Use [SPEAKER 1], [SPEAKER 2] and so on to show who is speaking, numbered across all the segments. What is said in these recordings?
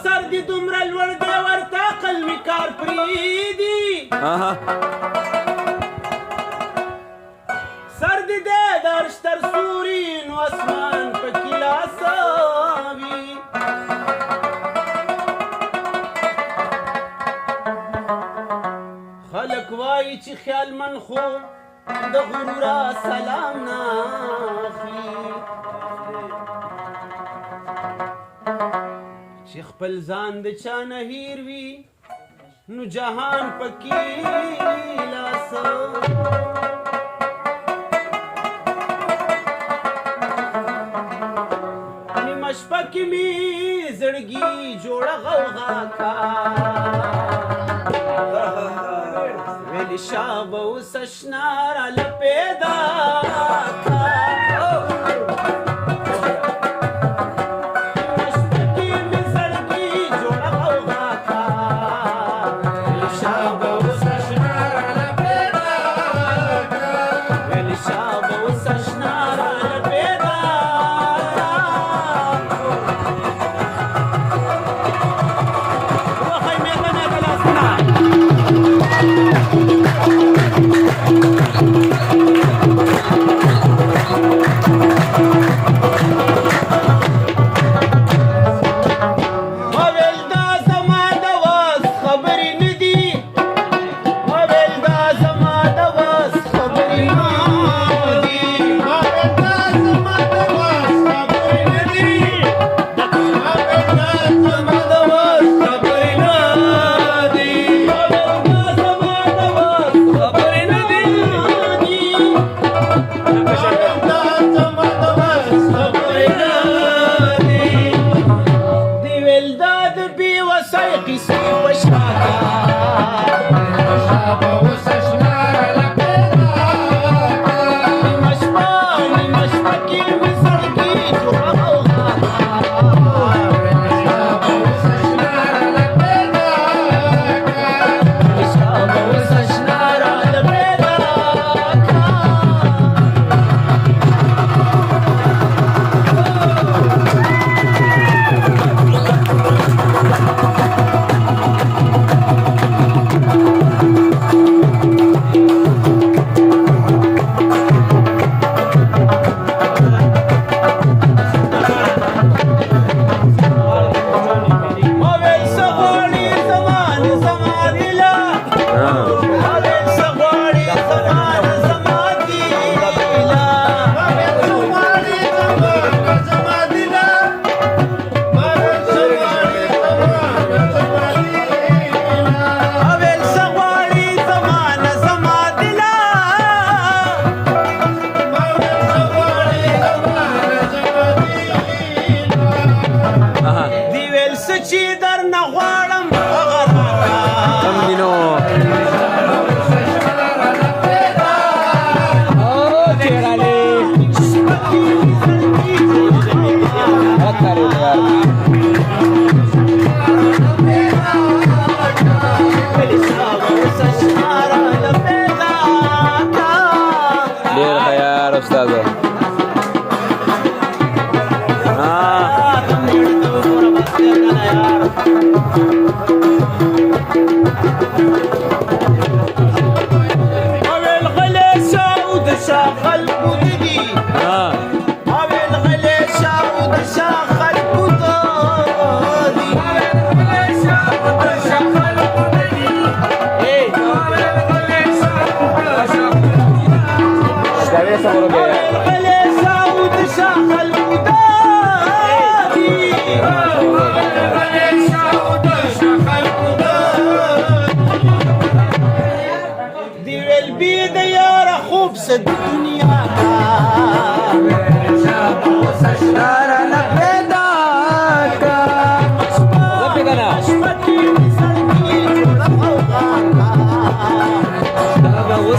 [SPEAKER 1] سر دې دومره لوړ دی ورته عقل مې کار پرېږدي سر دې دی د عرش تر سوري نو اسمان پکې لاسه وي خلک وایي چې خیالمن خو د غروره سلام نه اخلي چې خپل ځان د چا نه هیر وي نو جهان پکې لاسه نیمه شپه کې مې زړګي جوړه غوغا کا ویلی شابه اوس اشنا راله پیدا کا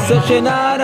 [SPEAKER 2] Sashinara